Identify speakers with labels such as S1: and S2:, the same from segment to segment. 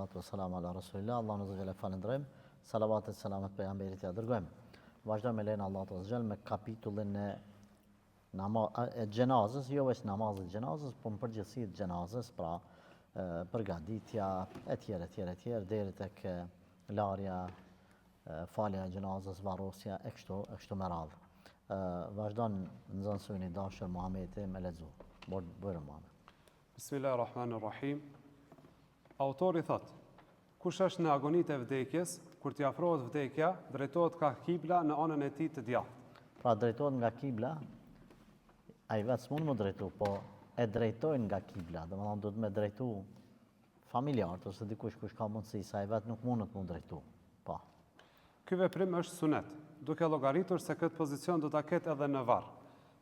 S1: salatu wassalamu ala rasulillah. Allahu azza jalla falendrojmë. Salavat e selamet pejgamberit ja dërgojmë. Vazhdojmë me lejen Allahut azza jalla me kapitullin e gjenazës, jo vetëm namazit gjenazës, por në përgjithësi të gjenazës, pra përgatitja etj deri tek larja, falja e gjenazës, varrosja e kështu me radhë. Vazhdon nxënësi i dashur Muhamedi me lexu. Bërë Muhammed.
S2: Bismillahirrahmanirrahim. Autori thot: kush është në agonitë e vdekjes, kur t'i afrohet vdekja, drejtohet ka kibla në anën e tij të djathtë.
S1: Pra drejtohet nga kibla, ai vetë s'mund më drejtu, po e drejtojnë nga kibla, domethënë do të më drejtu familjarët ose dikush kush ka mundësi, sa ai vetë nuk mundet më drejtu. Po.
S2: Ky veprim është sunet, duke llogaritur se këtë pozicion do ta ketë edhe në varr.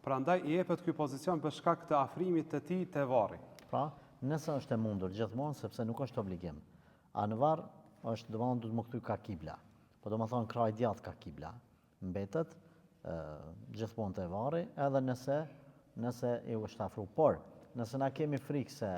S2: Prandaj i jepet ky pozicion për shkak të afrimit të tij te varri.
S1: Pra, nëse është e mundur gjithmonë, sepse nuk është obligim. A në varr është domethënë do të më kthy ka kibla. Po domethënë kraj djathtë ka kibla. Mbetet gjithmonë te varri, edhe nëse i është afru. Por, nëse na kemi frikë se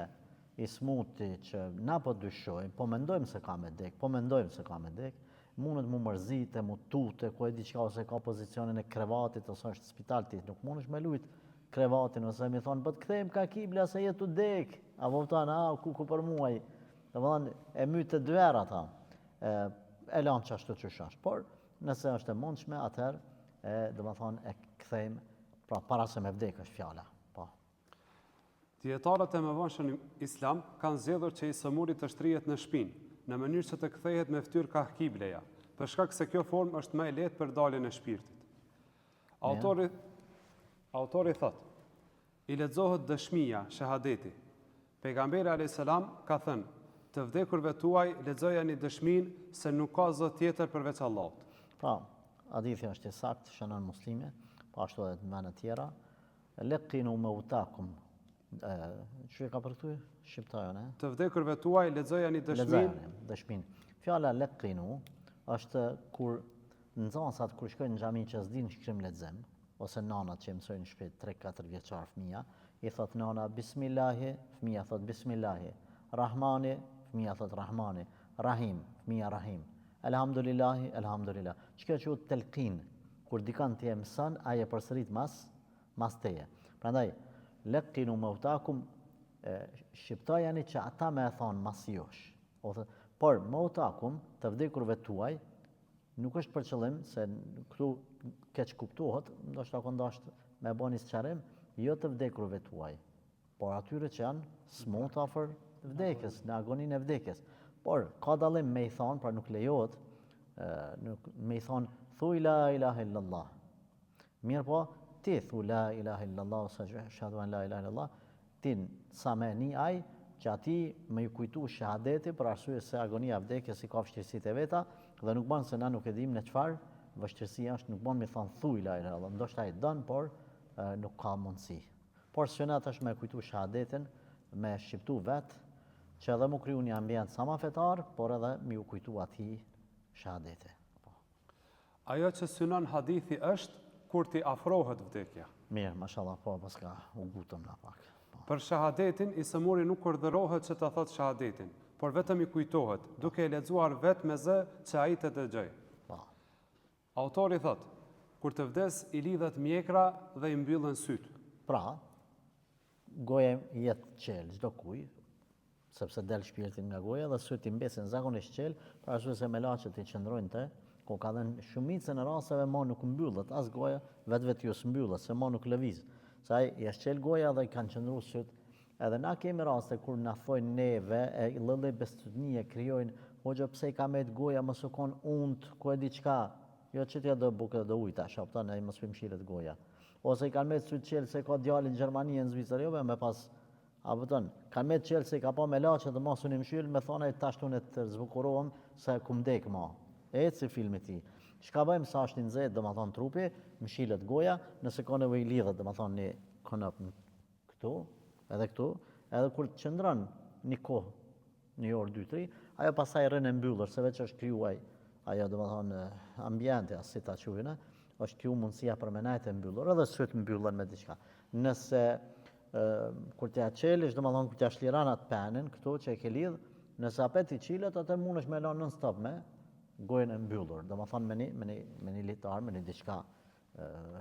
S1: i smuti që na po dyshojmë, po mendojmë se ka me dek, mundet mu mërzite, mu tute, ku e diçka ose ka pozicionin e krevatit, ose është spitaltit, nuk mundesh me lujt krevatin, ose mi thonë, po të kthejmë ka kibla se jetu dek, a voptan, ku për muaj, dhe më thonë, e mytë të dver ata, e lanë që ashtu që shash, por nëse është e mundshme, atëherë, dhe më thonë, e kthejmë, pra para se me vdek është fjala, po.
S2: Dietarët e mëvonshëm islam kanë zgjedhur që i sëmuri të shtrihet në shpinë, në mënyrë që të kthehet me fytyrë ka kibleja, për shkak se kjo formë është më e lehtë për daljen e shpirtit. Autori thot: i lexohet dëshmia, shahadeti. Pejgamberi alayhis salam ka thënë: të vdekurve tuaj lexojani dëshminë se nuk ka zot tjetër përveç Allahut.
S1: Pra, hadithi është i saktë, shënon Muslime, po ashtu edhe në vende tjera. Laqinu mautakum. Që ka për këtu shqiptarë, ne?
S2: Të vdekurve tuaj lexojani
S1: dëshminë. Fjala laqinu është kur nxënësat kur shkojnë në xhami që s'din shkrim lexim, ose nanat që mësojnë në shtëpi 3-4 vjeçar fëmia, i thot nana bismillahi, fëmia thot bismillahi, rahmani, fëmia thot rahmani, rahim, fëmia rahim, elhamdulillahi, elhamdulillah. Çka quhet telqin, kur dikan ti e mëson, ai e përsërit mas teje. Prandaj laqinu mautakum, shqiptojani që ata me e thonë mas josh. Por mautakum, të vdekurve tuaj, nuk është për qëllim, se këtu keq kuptohet, ndoshta kondasht me bani sqarim, jo të vdekurve tuaj, por atyre që janë smut afër vdekjes, në agoninë e vdekjes. Por ka dallim me i thonë, pra nuk lejohet, me i thonë, thuj la ilaha illallah. Mirë po, ti thu la ilaha illallah, ose shahadu an la ilaha illallah, tin sa me një aj, që ati me ju kujtu shahadeti, për arsye se agonia vdekjes i ka vështirësitë e veta, dhe nuk banë se na nuk e dim në çfarë vështirësia është, nuk banë me thonë thuj la ilaha illallah, ndoshta ai don, por nuk ka mundësi. Por sunat është me kujtu shahadetin, me shqiptu vetë, që edhe mu kriju një ambient sa ma fetar, por edhe me ju kujtu ati shahadeti.
S2: Ajo që synon hadithi është kur ti afrohet vdekja.
S1: Mirë, mashallah, po, paska u gutëm na pak.
S2: Për shahadetin, i sëmuri nuk urdhërohet që ta thot shahadetin, por vetëm i kujtohet, duke i lexuar vetë me zë që ai të dëgjoj. Autori thot: kur të vdes i lidhet mjekra dhe i mbyllen syt.
S1: Pra, goja jetë qelë, çdo kuj, sepse del shpirtin nga goja dhe syt i mbesin zakonisht qelë, për arsye se melaçet i qëndrojnë te, ku ka dhënë shumicën e rasteve ma nuk mbyllet, as goja vetë ju s'mbyllet, se ma nuk lëviz. Se ai i është qelë goja dhe i kanë qëndru syt. Edhe na kemi raste kur na thojnë neve, e lëllë bestudnie krijojnë, hoxha pse i ka met goja mos u kon unt, ku e diçka, jo që t'ja do bukë dhe ujta, shaptan ai mos mëshiret goja. Ose i kanë met syt qelë se ka djalin në Gjermani në Zvicër, jo me pas, a vëton, kanë met qelë se i ka pa me laçet dhe mos unë mshil, me thonë ai tashtun e të zbukurohem se ku mdek ma. Si filmi ti. Çka bëjmë sa është i nxehtë, domethënë trupi, mshilet goja, nëse ka nevojë lidhet, domethënë një konop këtu, edhe kur të qëndron një kohë, një orë, 2-3, ajo pastaj rën e mbyllur, se veç është krijuar ajo domethënë ambienti, si ta quajnë, është krijuar mundësia për menajt e mbyllur, edhe syt mbyllen me diçka. Nëse kur t'ja çelësh, domethënë kur t'ja shliran atë penën, këtu që e ke lidh, Nëse apet i qilet, atë mund është me lanë non stop me gojën e mbyllur. Do më thonë me një litar, me një diçka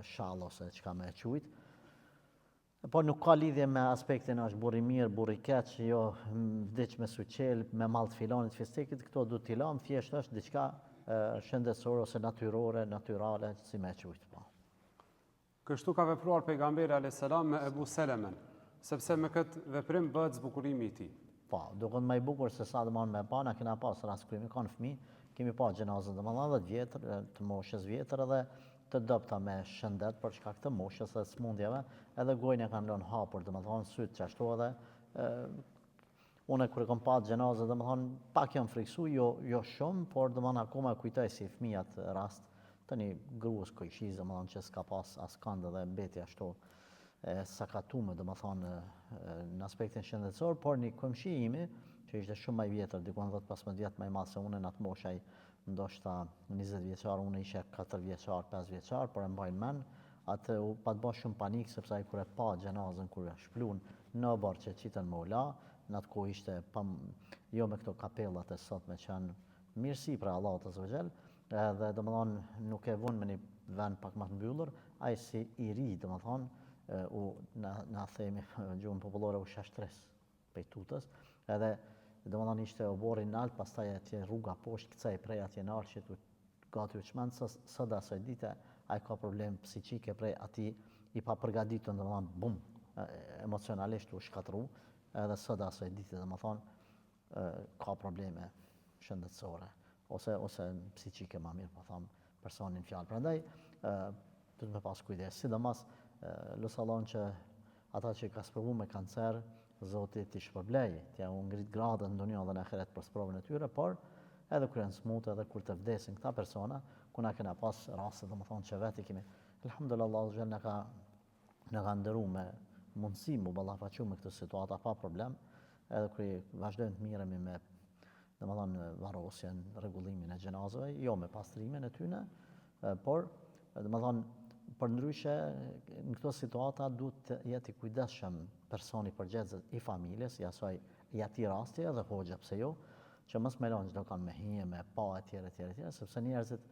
S1: shall ose qka me e qujt. Po nuk ka lidhje me aspektin është burri mirë, burri keq, jo vdiq me suqel, me mall të filanit fistikit, këto du t'i lamë, thjesht është diçka shëndetësore ose natyrale, si me qujt. Po.
S2: Kështu ka vepruar pejgamberi a.s. me Ebu Selemen, sepse me këtë veprim bëhet zbukurimi i tij.
S1: Po, duket më i bukur se sa domon me pa, na kena pas rast kur mi kanë fëmijë, kemi pa gjenazën domon 10 vjetër, të moshës vjetër edhe të dobta me shëndet për shkak të moshës dhe smundjeve, edhe gojën e kanë lënë hapur, domethënë syt çashtu edhe unë kur kam pa gjenazën domethënë pak jam friksu, jo shumë, por domethënë akoma kujtoj si fëmijat rast tani gruas kojshiz domethënë që s'ka pas as kënd dhe mbeti ashtu sakatume domethënë në aspektin shëndetësor, por një këmshi imi që ishte shumë më i vjetër, dikon 10-15 vjet më i madh se unë në atë moshë, ndoshta 20 vjeçar, unë isha 4 vjeçar, 5 vjeçar, por e mbaj mend, atë u pa të bësh shumë panik sepse ai kur e pa gjenazën kur e shplun në barë që qitën më ula, në atë kohë ishte jo me këto kapellat e sot me qenë mirësi për Allahut azza wa jall, edhe domethënë nuk e vun me një vend pak më të mbyllur, ai si i ri domethënë na themi gjuhën popullore u shashtres pej tutës, edhe domethënë ishte obori nalt, pastaj atje rruga poshtë kthej prej atje nalt që gati u çmend sot asaj dite ai ka problem psiqike prej atij i pa përgatitur domethënë bum emocionalisht u shkatru, edhe sot asaj dite domethënë ka probleme shëndetësore ose psiqike më mirë po them personin fjalë. Prandaj duhet me pas kujdes, sidomos lutë Allahun që ata që ka sprovu me kancer, Zoti t'i shpërblej, t'ja u ngrit gradën në dunjë dhe në ahiret për sprovën e tyre, por edhe kur janë smutë, edhe kur të vdesin këta persona, ku na kena pas raste domethënë që vetë kemi. Alhamdulillah Allahu na ka ndëruar me mundësi mu ballafaqu me këtë situata pa problem, edhe kur vazhdojmë të miremi me domethënë varrosjen, rregullimin e xhenazave, jo me pastrimin e tyre, por domethënë përndryshe në këto situata duhet të jetë i kujdesshëm personi përgjegjës i familjes, i atij rasti edhe hoxha pse jo, që mos me lanë çdo kanë me hije, me pa etj, sepse njerëzit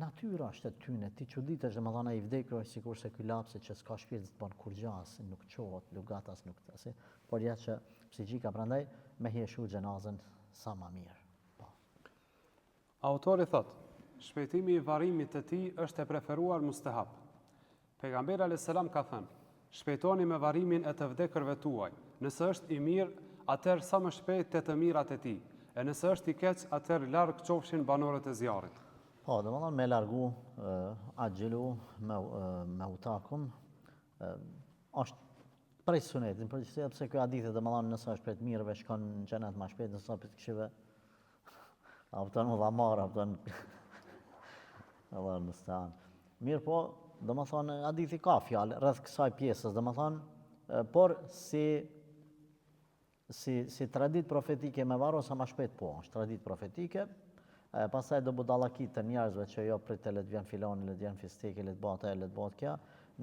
S1: natyra është e tyre, ti çuditesh domethënë ai vdekur sikurse ky lapsi që s'ka shpirt të bën kurrë as, nuk çohet, lugatas nuk tasi, por ja që psiqika prandaj me hieshu xhenazën sa më mirë. Po.
S2: Autori thot, shpejtimi i varrimit të tij është e preferuar mustahab. Pejgamberi a.s. ka thënë, shpejtoni me varrimin e të vdekërve tuaj. Nëse është i mirë, atëherë sa më shpejt të mirat e tij. E nëse është i keq, atëherë larg qofshin banorët e zjarrit.
S1: Po, domethënë me largu agjilu me utakum është prej sunetit, përgjithësi pse ky hadith domethënë nëse është prej të mirëve shkon në xhenet më shpejt, nëse është këshive apëton u dhamar, apëton Allah mustaan. Mirë po, domethënë hadithi ka fjalë rreth kësaj pjesës, domethënë, por si traditë profetike me varros sa më shpejt po, është traditë profetike. Pastaj do budallakit të njerëzve që jo pritet le të vjen filani, le të vjen fistiki, le të bëhet ajo, le të bëhet kjo,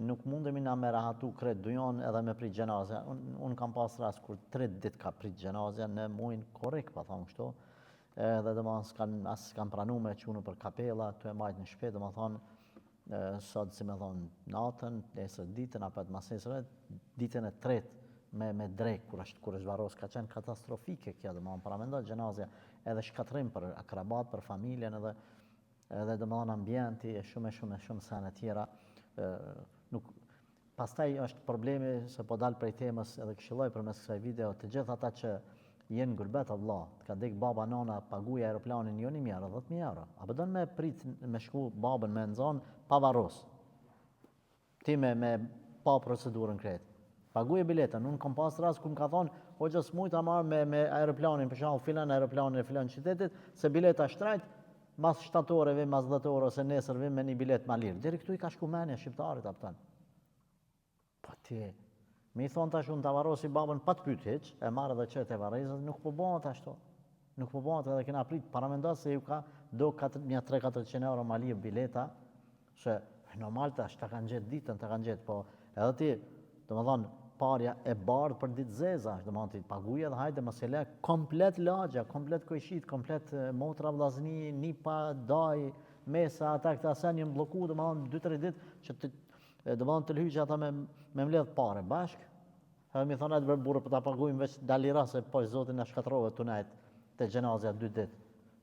S1: nuk mundemi na me rahatu krejt dunjon edhe me prit xhenazë. Unë kam pas rast kur 3 ditë ka prit xhenazë në muin korrik, pa thonë kështu. Edhe domethënë s'kan pranuar me çunu për kapella, tu e majt në shtëpi, domethënë sot si me thonë natën, nesër ditën, apo të masesëve, ditën e tretë me drek, kur është varros, ka qenë katastrofike kjo, domethënë paramendoj xhenazja, edhe shkatrim për akrabat, për familjen, edhe domethënë ambienti e shumë sene tjera. Pastaj është problemi se po dal prej temës edhe këshilloj përmes kësaj video të gjithë ata që jenë gurbet Allah, të ka dek baba nana paguja aeroplanin jo 1.000 euro, 10.000 euro. A përdojnë me prit me shku babën me nëzon pa varros. Ti me pa procedurën kretë. Paguje biletën, unë kom pas rast ku më ka thonë, hoxha s'mujta marrë me aeroplanin, për shembull filan aeroplanin e filan qytetit, se bileta shtrajt, mas 7 orëve, mas 10 orë ose nesër vim me një bilet ma lirë. Deri këtu i ka shku menja shqiptarit apëtan. Po ti, me i thonë tash unë të varrosi babën pa të pyet hiç, e marrë dhe qëtë e varrezët, nuk po bëhet ashtu. Nuk po bëhet edhe kena prit paramendos se ju ka do 300-400 euro ma lirë bileta, se normal tash ta kanë gjetë ditën, ta kanë gjetë, po edhe ti, domethënë parja e bardhë për ditë zeza, do të thonë ti paguaj edhe hajde mos e le komplet lagja, komplet koqit, komplet motra vllazni, nipa, daj, mesa, ata këta sen janë blloku, do të thonë 2-3 ditë që të do të thonë të lhyqë ata me mbledh parë bashk. Ha mi thonë atë burrë për ta paguajmë veç dalira se po Zoti na shkatrove tunajt te xhenazja 2 ditë.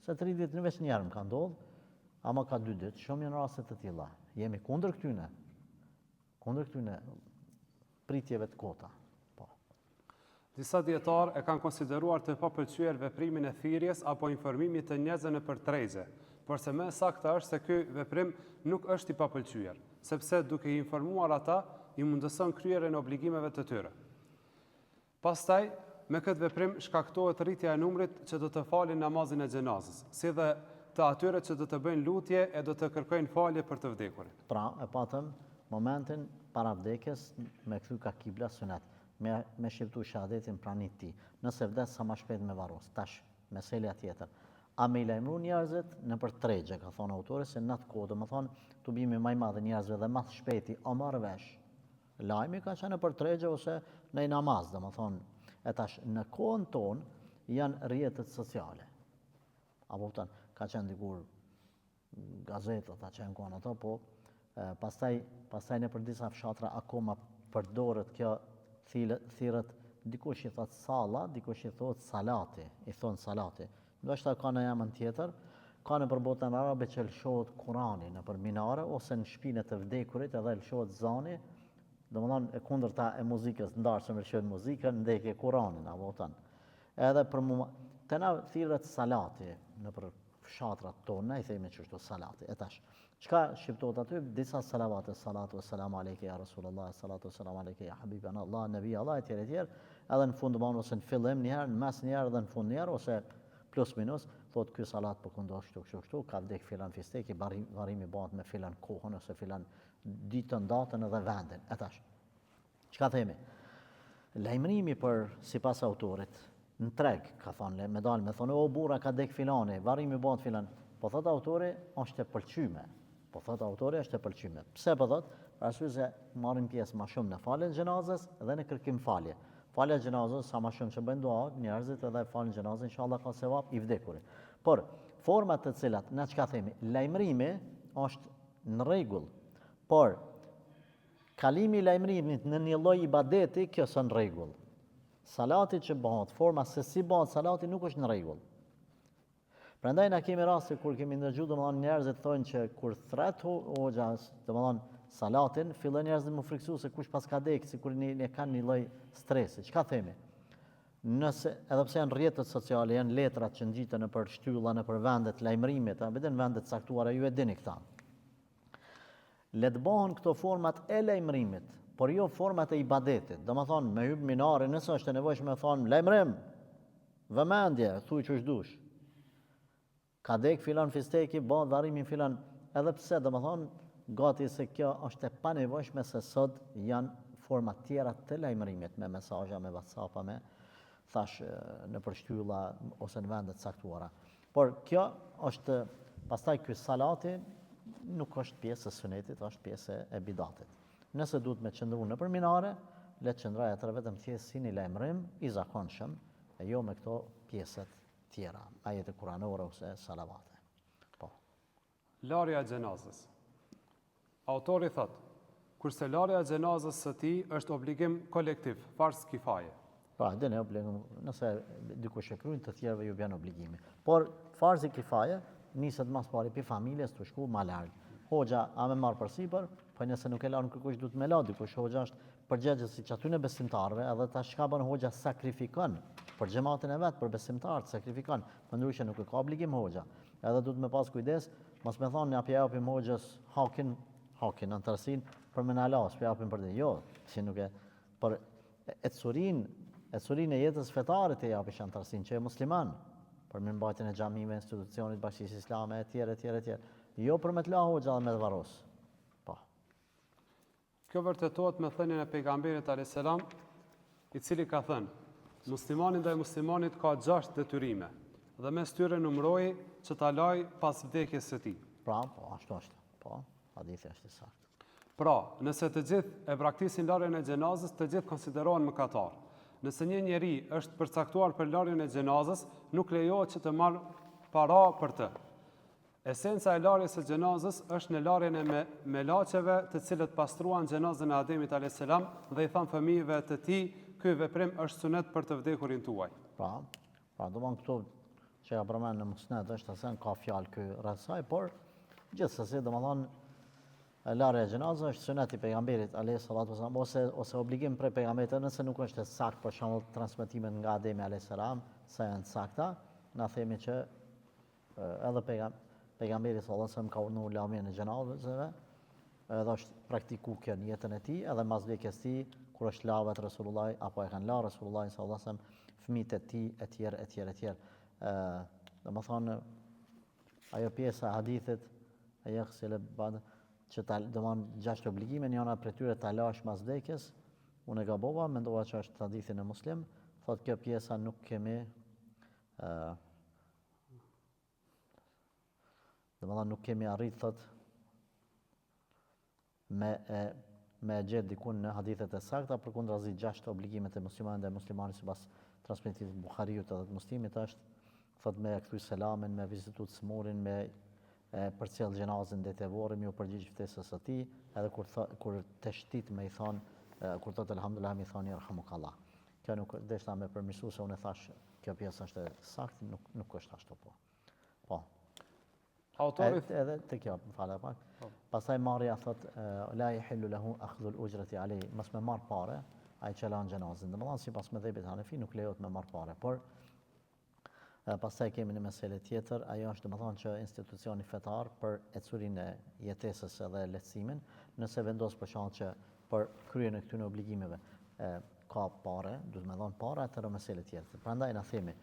S1: Se 3 ditë në veç një herë më ka ndodhur, ama ka 2 ditë, shumë janë raste të tilla. Jemi kundër këtyne pritjeve të kota. Po.
S2: Disa dietarë e kanë konsideruar të papëlqyer veprimin e thirrjes apo informimit të njerëzve nëpër tregje, por se më saktë është se ky veprim nuk është i papëlqyer, sepse duke i informuar ata, i mundëson kryerjen e obligimeve të tyre. Pastaj, me këtë veprim shkaktohet rritja e numrit që do të falin namazin e xhenazës, si dhe të atyre që do të bëjnë lutje e do të kërkojnë falje për të vdekurit.
S1: Pra, e patëm momentin para vdekjes me kthy ka kibla sunet, me shqiptu shahadetin pranit ti. Nëse vdes sa më shpejt me varros. Tash, meselja tjetër. A me i lajmëru njerëzit në për tregje, ka thonë autori, se në atë kohë, do më thonë, të bimi maj madhe njerëzve dhe mas shpejti, o marrë vesh. Lajmi ka qenë në për tregje ose në i namaz, do më thonë. E tash, në kohën tonë janë rrjetet sociale. Apo ka qenë dikur gazetët, ka qenë kohën ato, po pastaj në për disa fshatra akoma përdoret kjo thirrët, dikush i thot salla, dikush i thot salati, i thon salati. Ndoshta ka në jamën tjetër, ka në përbotën arabe që lëshohet Kurani në për minare ose në shpinë të vdekurit edhe lëshohet zani, domethënë e kundërta e muzikës, ndarshëm lëshohet muzikën, ndekje Kuranin, apo edhe për të na thirrët salati në për fshatrat tonë, i themi çështo salati. E tash, çka shqiptohet aty? Disa salavate, salatu wassalamu alejke ya Rasulullah, salatu wassalamu alejke ya Habibana Allah, Nabi Allah, etj. Edhe në fund ose në fillim një herë, në mes një herë dhe në fund një herë, ose plus minus, thot ky salat po këndo kështu, ka vdek filan fisteki, varrimi bëhet me filan kohën ose filan ditën, datën edhe vendin. E tash, çka themi? Lajmërimi për sipas autorit, në treg, ka thonë, me dalë, me thonë, o burra ka dek filani, varrimi bëhet filan. Po thot autori, është e pëlqyme. Pse po thot? Arsye se marrin pjesë më shumë në faljen e xhenazës dhe në kërkim falje. Falja e xhenazës sa më shumë që bëjnë dua njerëzit edhe falën xhenazën, inshallah ka sevap i vdekurit. Por format të cilat na çka themi, lajmërimi është në rregull, por kalimi i lajmërimit në një lloj ibadeti, kjo është në rregull. Salati që bëhet, forma se si bëhet salati nuk është në rregull. Prandaj na kemi raste kur kemi ndëgjuar domethënë njerëzit thonë që kur thret hoxha, domethënë salatin, fillojnë njerëzit më friksu se kush pas ka dek, sikur ne kanë një lloj stresi. Çka themi? Nëse edhe pse janë rrjetet sociale, janë letrat që ngjiten nëpër shtylla, nëpër vendet lajmërimit, apo në vendet caktuara, ju e dini këta. Le të bëhen këto format e lajmërimit, por jo format e ibadetit. Domethënë me hyb minare, nëse është e nevojshme të thonë lajmërim, vëmendje, thuaj ç'është dush. Ka dek filan fisteki, bëhet varrimin filan, edhe pse domethënë gati se kjo është e panevojshme se sot janë forma tjera të lajmërimit me mesazha, me WhatsApp, me thash në përshtylla ose në vendet caktuara. Por kjo është pastaj ky salati nuk është pjesë e sunetit, është pjesë e bidatit. Nëse duhet me qëndru në për minare, le të qëndraj atër vetëm thjesht si një lajmërim i zakonshëm, e jo me këto pjesët tjera, ajete kuranore ose salavate. Po.
S2: Larja e xhenazës. Autori thot, kurse larja e xhenazës së tij është obligim kolektiv, fars kifaje.
S1: Pra, dhe ne obligim, nëse dikush e kryen, të tjerëve ju bën obligimi. Por farzi kifaje niset mas pari pi familjes të shku ma larg. Hoxha a me marr përsipër, po nëse nuk e lan kërkush duhet me la dikush, hoxha është përgjegjës si që aty në besimtarve, edhe ta çka bën hoxha sakrifikon për xhamatin e vet, për besimtarët sakrifikon, ndryshe nuk e ka obligim hoxha. Edhe duhet me pas kujdes, mos me thonë ja japim hoxhës hakin antarësin për me na las, japim për të. Jo, si nuk e për ecurinë e jetës fetare të japish antarësin që e musliman, për me mbajtjen e xhamive, institucionit bashkisë islame etj. Jo për me të la hoxha dhe me të varros. Po.
S2: Kjo vërtetohet me thënien e pejgamberit alayhis salam, i cili ka thënë: muslimani ndaj muslimanit ka 6 detyrime, dhe mes tyre numëroi që ta laj pas vdekjes së tij.
S1: Pra, po, ashtu është. Po, hadithi është i saktë.
S2: Pra, nëse të gjithë e braktisin larjen e xhenazës, të gjithë konsiderohen mëkatar. Nëse një njeri është përcaktuar për larjen e xhenazës, nuk lejohet që të marrë para për të. Esenca e larjes së xhenazës është në larjen e melaçeve, të cilët pastruan xhenazën e Ademit a.s. dhe i thanë fëmijëve të tij, ky veprim është sunet për të vdekurin tuaj.
S1: Pra, domon këtu që ja përmend në musned është se ka fjalë ky rreth saj, por gjithsesi domethënë larja e xhenazës është sunet i pejgamberit a.s. ose obligim për pejgamberit, nëse nuk është sakt, për shembull transmetimet nga Ademi a.s. sa janë sakta, na themi që edhe pejgamberi sallallahu alajhi wasallam ka urdhëruar larjen e xhenazëve, edhe është praktikuar kjo në jetën e tij, edhe mas vdekjes së tij, kur është lavet Resulullah apo e kanë larë Resulullah sallallahu alajhi wasallam fëmijët e tij etj. Domethënë ajo pjesa e hadithit e yaghsil ba'd që domon 6 obligime, njëra prej tyre ta lash mas vdekjes. Unë e gabova, mendova që është hadithi në Muslim, thotë kjo pjesa nuk kemi domethënë nuk kemi arrit thot me gjetë dikun në hadithet e sakta, përkundrazi 6 obligimet e muslimanit dhe muslimanit sipas transmetimit të Buhariut edhe të Muslimit është thot me kthy selamin, me vizitu të smurin, me përcjell xhenazën detyvore, me u përgjigj ftesës së tij, edhe kur të shtit me i thon kur thot elhamdulillah me i thon yarhamukallah. Kjo nuk deshta me përmirësu se unë thash kjo pjesë është e saktë, nuk është ashtu po. Po.
S2: Autori
S1: edhe të kjo, më falë pak. Pastaj marrja thot la yahillu lahu akhdhu al-ujrati alayhi, mos me marr parë ai që lan xhenazën. Domethënë sipas mëdhëbit Hanefi nuk lejohet me marr parë, por pastaj kemi një meselë tjetër, ajo është domethënë që institucioni fetar për ecurinë e jetesës edhe lehtësimin, nëse vendos për shkak që për kryen e këtyre obligimeve ka parë, duhet me dhënë parë, atëherë meselë tjetër. Prandaj na themi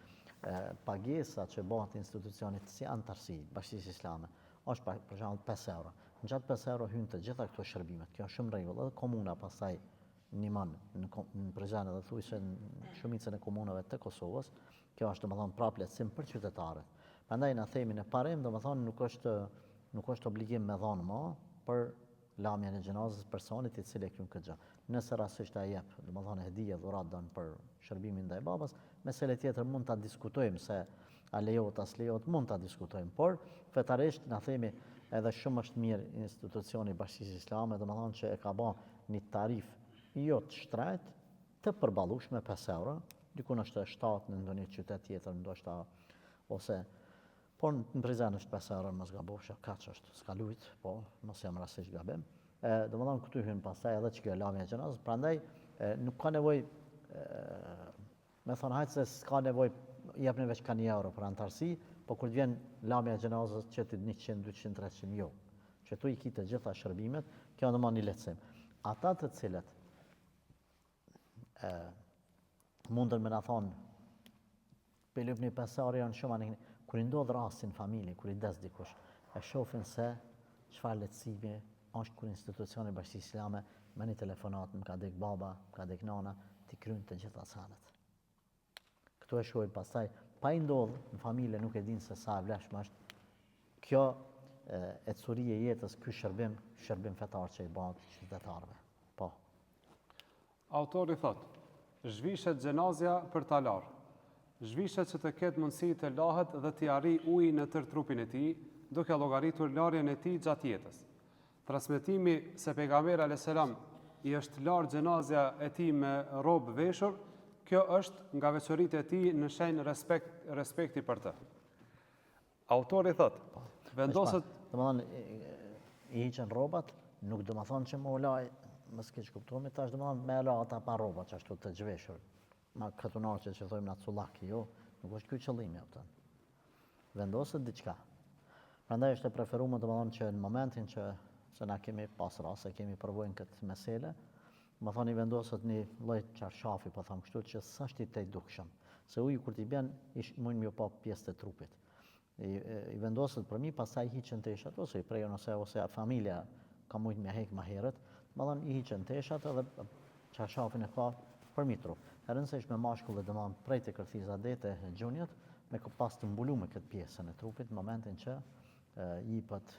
S1: pagesa që bëhet institucionit si antarësi, Bashkisë Islame, është për shembull 5 euro. Në gjatë 5 euro hyn të gjitha këto shërbimet. Kjo është shumë rregull. Edhe komuna pastaj ndihmon në prezant edhe thuaj se në shumicën e komunave të Kosovës, kjo është domethënë prapë lehtësim për qytetarët. Prandaj na themi në parim domethënë nuk është obligim me dhënë më për lamjen e xhenazës personit i cili e kryen këtë gjë. Nëse rastësisht ai jep, domethënë hedhje dhurat don për shërbimin ndaj babas, mesele tjetër mund ta diskutojmë se a lejohet as lejohet, mund ta diskutojmë, por fetarisht na themi edhe shumë është mirë institucioni i Bashkisë Islame, domethënë që e ka bë një tarif jo të shtrenjtë, të përballueshme 5 euro, dikun është 7 në ndonjë qytet tjetër ndoshta ose por në Prizren është 5 euro, mos gabofsha, kaç është, s'ka lujt, po mos jam rastësisht gabim. Domethënë këtu hyn pastaj edhe çka lamja e xhenazës, prandaj nuk ka nevojë me thonë hajtë se s'ka nevojë jepni veç ka 1 euro për antarësi, po kur vjen lamja e xhenazës qetit 100, 200, 300 jo. Që tu i ki të gjitha shërbimet, kjo domethënë një lehtësim. Ata të cilët mundën me na thonë për lypni 5 euro janë shumë anë, kur i ndodh rasti në familje, kur i des dikush, e shohin se çfarë lehtësimi është kur institucioni i Bashkisë Islame me një telefonat, më ka dek baba, më ka dek nana, ti kryen të gjitha sanet. Këtu e shohin pastaj, pa i ndodh në familje nuk e din se sa e vlefshme është kjo ecurie e jetës, ky shërbim fetar që i bëhet qytetarëve. Po.
S2: Autori thot, zhvishet xhenazja për ta larë. Zhvishet që të ketë mundësi të lahet dhe t'i arrijë ujë në tërë trupin e tij, duke llogaritur larjen e tij gjatë jetës. Transmetimi se pejgamberi alayhis salam i është larë xhenazja e tij me robë veshur, kjo është nga veçoritë e tij në shenjë respekti për të. Autori thot, vendoset
S1: domethënë i hiqen rrobat, nuk do të thonë që më ulaj, mos keq kuptoni, tash domethënë me la ata pa rroba që ashtu të zhveshur. Ma katunaqe që thojmë na cullaki, jo, nuk është ky qëllimi atë. Vendoset diçka. Prandaj është e preferuar domethënë që në momentin që se na kemi pas rast, se kemi përvojën këtë mesele, më thoni vendoset një lloj çarşafi, po them kështu, që s'është i tej dukshëm. Se uji kur t'i bjen, mund më pa pjesë të trupit. I vendoset për mi, pastaj hiqen teshat ose i prejon ose familja ka mujt me hek më herët, domethënë i hiqen teshat edhe çarşafin e ka për mi trup. Rëndësisht me mashkull dhe domethënë prej të kërthiza dete e gjunjët, me pas të mbuluar këtë pjesën e trupit në momentin që jipet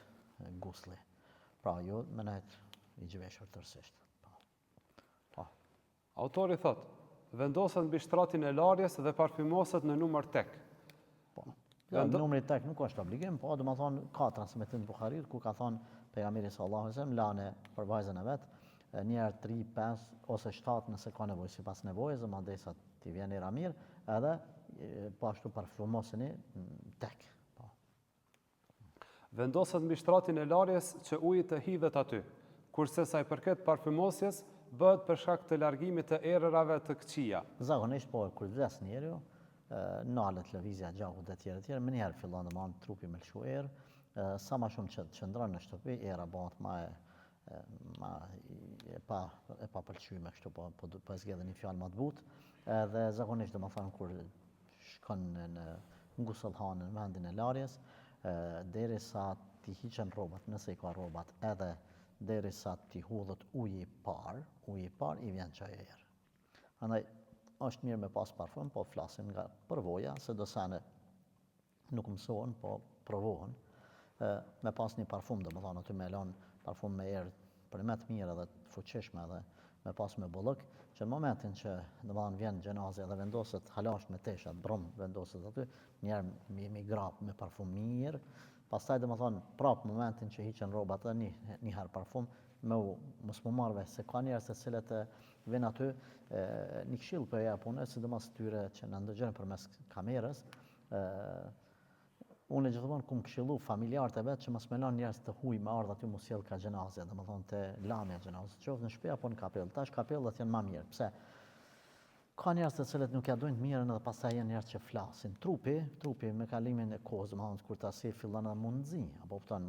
S1: gusli. Pra jo me nejt i gjveshur tërësisht.
S2: Autori thot, vendoset mbi shtratin e larjes dhe parfymoset në numër tek.
S1: Numri tek nuk është obligim, po do të thonë ka transmetim të Buhariut ku ka thonë pejgamberi sallallahu alajhi wasallam lane për vajzën e vet, një herë 3, 5 ose 7 nëse ka nevojë sipas nevojës, madhesa ti vjen era mirë, edhe po ashtu parfymoseni tek.
S2: Vendoset mbi shtratin e larjes që uji të hidhet aty, kurse sa i përket parfymosjes bëhet për shkak të largimit të erërave të këqija.
S1: Zakonisht po kur vdes njeriu, nalet lëvizja gjakut e tjerë, më njëherë fillon domethënë trupi me lëshu erë, sa më shumë që qëndron në shtëpi, era bëhet e pa pëlqyeshme kështu, po zgjedhën një fjalë më të butë, edhe zakonisht domethënë kur shkon në ngusullhanë në vendin e larjes, derisa ti hiqen rrobat, nëse i ka rrobat, edhe derisa ti hudhet uji i parë i vjen çaj erë. Andaj është mirë me pas parfum, po flasim nga përvoja, se do sene nuk mësohen, po provohen. Me pas një parfum, domethënë aty me lënë parfum me erë për më të mirë edhe të fuqishme edhe me pas me bollëk, që në momentin që domethënë vjen xhenazë dhe vendoset halash me tesha, brum vendoset aty, njerë mi grap me parfum mirë, pastaj domethënë prapë momentin që hiqen rrobat edhe një herë parfum, mos më marrë vesh se ka njerëz të cilët vjen aty një këshill për ja punë, sidomos tyre që na ndëgjojnë përmes kamerës, unë gjithmonë kum këshillu familjarët e vet që mos më lënë njerëz të huaj me ardh aty mos sjell ka xhenazë, domethënë te lamja e xhenazës, qoftë në shtëpi apo në kapellë. Tash kapellat janë më mirë. Pse? Ka njerëz të cilët nuk ja dojnë të mirën edhe pastaj janë njerëz që flasin. Trupi me kalimin e kohës, domethënë kur ta si fillon edhe mundzi, apo kupton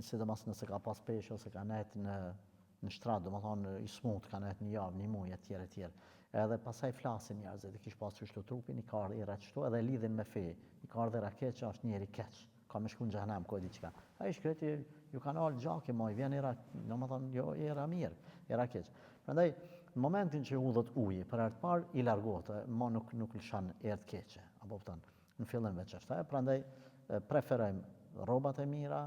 S1: sidomos nëse ka pas peshë ose ka nejt në shtrat, domethënë i smut, ka nejt një javë, një muaj etj. Edhe pasaj flasin njerëzit, i kish pas qështu trupin, i ka ardhë i raqështu, edhe lidhin me fe, i ka ardhë i rakeq që është njeri keq, ka me shku në xhenem, ko e diqka. A i shkreti, ju ka nalë gjaki, ma i vjen jo i era mirë, i rakeq. Prandaj, në momentin që udhët uji, për herë të parë, i largohet, ma nuk lëshan erë të keqe, apo pëtën, në fillim veç është. Prandaj, preferojmë rrobat e mira,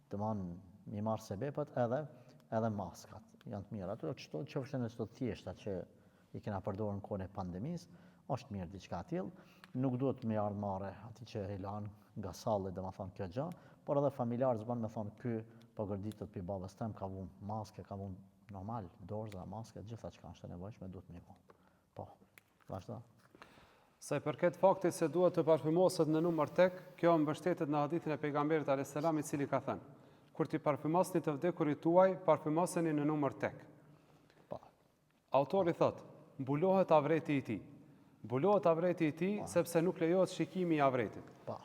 S1: të manë mi marë sebepet, edhe maskat, janë të mira. Ato qofshin e çdo thjeshta që i kena përdorur në kohën e pandemisë, është mirë diçka tillë, nuk duhet me ardh marrë atij që e lan nga salli, domethënë kjo gjë, por edhe familjarët zban me thonë ky po gërditet pi babës tem, ka vënë maske, ka vënë normal, dorza, maske, gjitha çka është e nevojshme duhet me vënë. Po, vazhdo.
S2: Sa i përket faktit se duhet të parfymoset në numër tek, kjo mbështetet në hadithin e pejgamberit alayhis salam i cili ka thënë: kur ti parfymosni të vdekurit tuaj, parfymoseni në numër tek.
S1: Po.
S2: Autori thotë, mbulohet avreti i tij. Mbulohet avreti i tij sepse nuk lejohet shikimi i avretit.
S1: Po.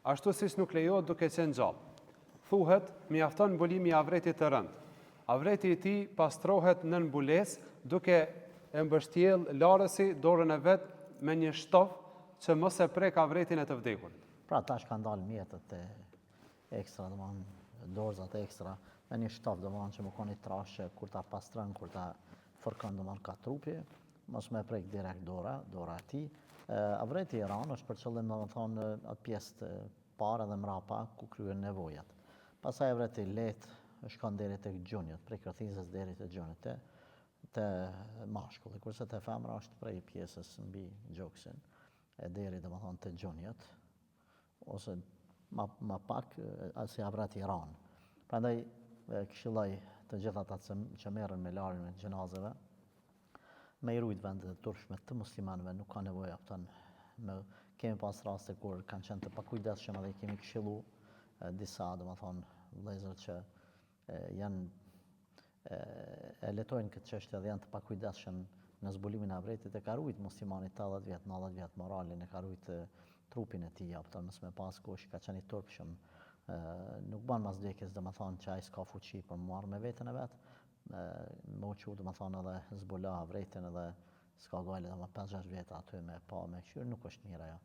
S2: Ashtu siç nuk lejohet duke qenë gjallë. Thuhet, mjafton mbulimi i avretit të rënd. Avreti i tij pastrohet në mbulesë duke e mbështjell larësi dorën e vet me një shtof që mos e prek avretin e të vdekurit.
S1: Pra tash kanë dalë mjetet e ekstra, domethënë dorzat e ekstra, me një shtof domethënë që më koni trashë kur ta pastron, kur ta fërkon domethënë ka trupi, mos me prek direkt dora e tij. Avreti i ranë është për qëllim domethënë atë pjesë të parë dhe mrapa ku kryen nevojat. Pastaj avreti i lehtë shkon deri tek gjunjët, prej kërthizës deri te gjunjët te mashkulli, kurse te femra është prej pjesës mbi gjoksin e deri domethënë te gjunjët, ose ma pak si avreti i ranë. Prandaj këshilloj të gjithë ata që merren me larjen e xhenazeve, me i rujt vendet e turpshme të muslimanëve, nuk ka nevojë kemi pas raste kur kanë qenë të pakujdesshëm edhe i kemi këshillu disa domethënë vëllezër që janë e letojnë këtë çështje dhe janë të pakujdesshëm në zbulimin e avretit, e ka rujt muslimanit 80 vjet, 90 vjet moralin, e ka rujt trupin e tij, apo mos me pas kush ka qenë i turpshëm, nuk bën mas vdekjes domethënë që ai s'ka fuqi për marrë me veten e vet, më uqu domethënë edhe zbula avretin edhe s'ka gale domethënë 5-6 vjet aty me pa me qyr, nuk është mirë ajo.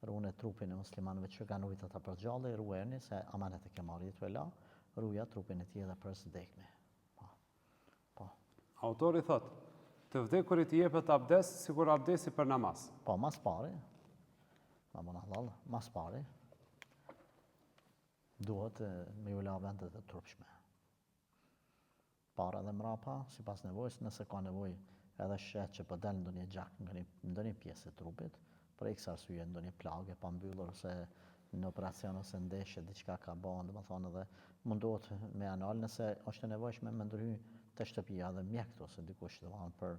S1: Rune trupin e muslimanëve që kanë rujt ata për gjallë, ruajeni se amanet e ke marrë tu la, ruja trupin e tij edhe për së vdekmi. Po.
S2: Autori thotë, të vdekurit i jepet abdes sikur abdesi për namaz.
S1: Po, mas pari, mas pari, duhet me ju la vendet e turpshme. Para dhe mrapa, si pas nevojës, nëse ka nevoj edhe shet që po del ndonjë gjak nga ndonjë pjesë e trupit, për x arsye ndonjë plagë pa mbyllur ose në operacion ose ndeshje diçka ka bën, domethënë edhe mundohet me anal nëse është e nevojshme me ndryhy te shtëpia dhe mjekët ose dikush domethënë për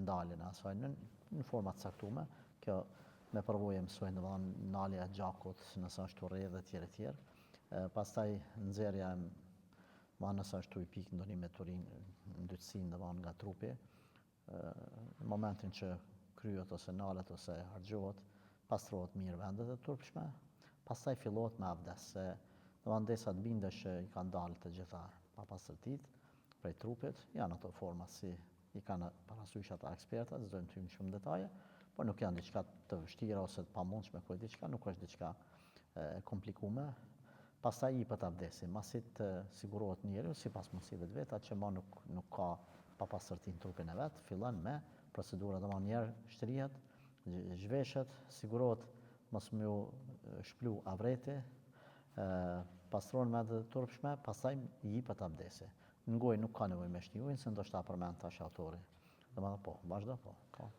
S1: ndaljen e asaj në forma të caktuar. Kjo me përvojë mësojnë domethënë nalja e gjakut nëse është urrë dhe tjerë tjerë. Pastaj nxjerrja nëse është i pikë ndonjë meturin ndytësinë domethënë nga trupi, në momentin që kryhet ose nalet ose harxhohet, pastrohet mirë vendet e turpshme, pastaj fillohet me abdes, se domethënë derisa të bindesh që i kanë dalë të gjitha papastërtitë prej trupit, janë ato forma si i kanë parasysh ata ekspertat, s'do të hyjmë shumë detaje, por nuk janë diçka të vështira ose të pamundshme kur diçka, nuk është diçka e komplikuar. Pastaj jepet abdesi, masi të sigurohet njeriu sipas mundësive të veta që nuk ka papastërti në trupin e vet, fillon me procedura domethënë një herë shtrihet, zhveshet, sigurohet mos më shplu avreti, pastron vendet e turpshme, pastaj jepet abdesi. Në gojë nuk ka nevojë me shni ujin, se ndoshta përmend tash autori. Domethënë po, vazhdo po.